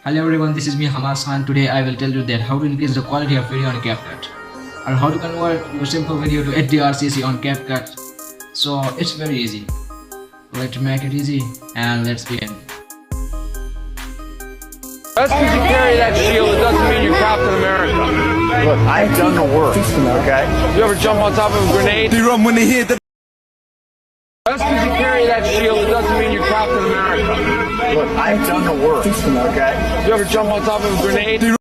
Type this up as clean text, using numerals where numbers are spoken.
Hello everyone, this is me Hammas Khan. Today I will tell you that how to increase the quality of video on Capcut, or how to convert your simple video to HDR CC on Capcut. So it's very easy. Let's make it easy and let's begin. Just because you carry that shield, it doesn't mean you're Captain America. Look, I've done the work, okay? You ever jump on top of a grenade? They run when they hit the... Just because you carry that shield, it doesn't mean you're Captain America. Look, I've done the work, okay? You ever jump on top of a grenade?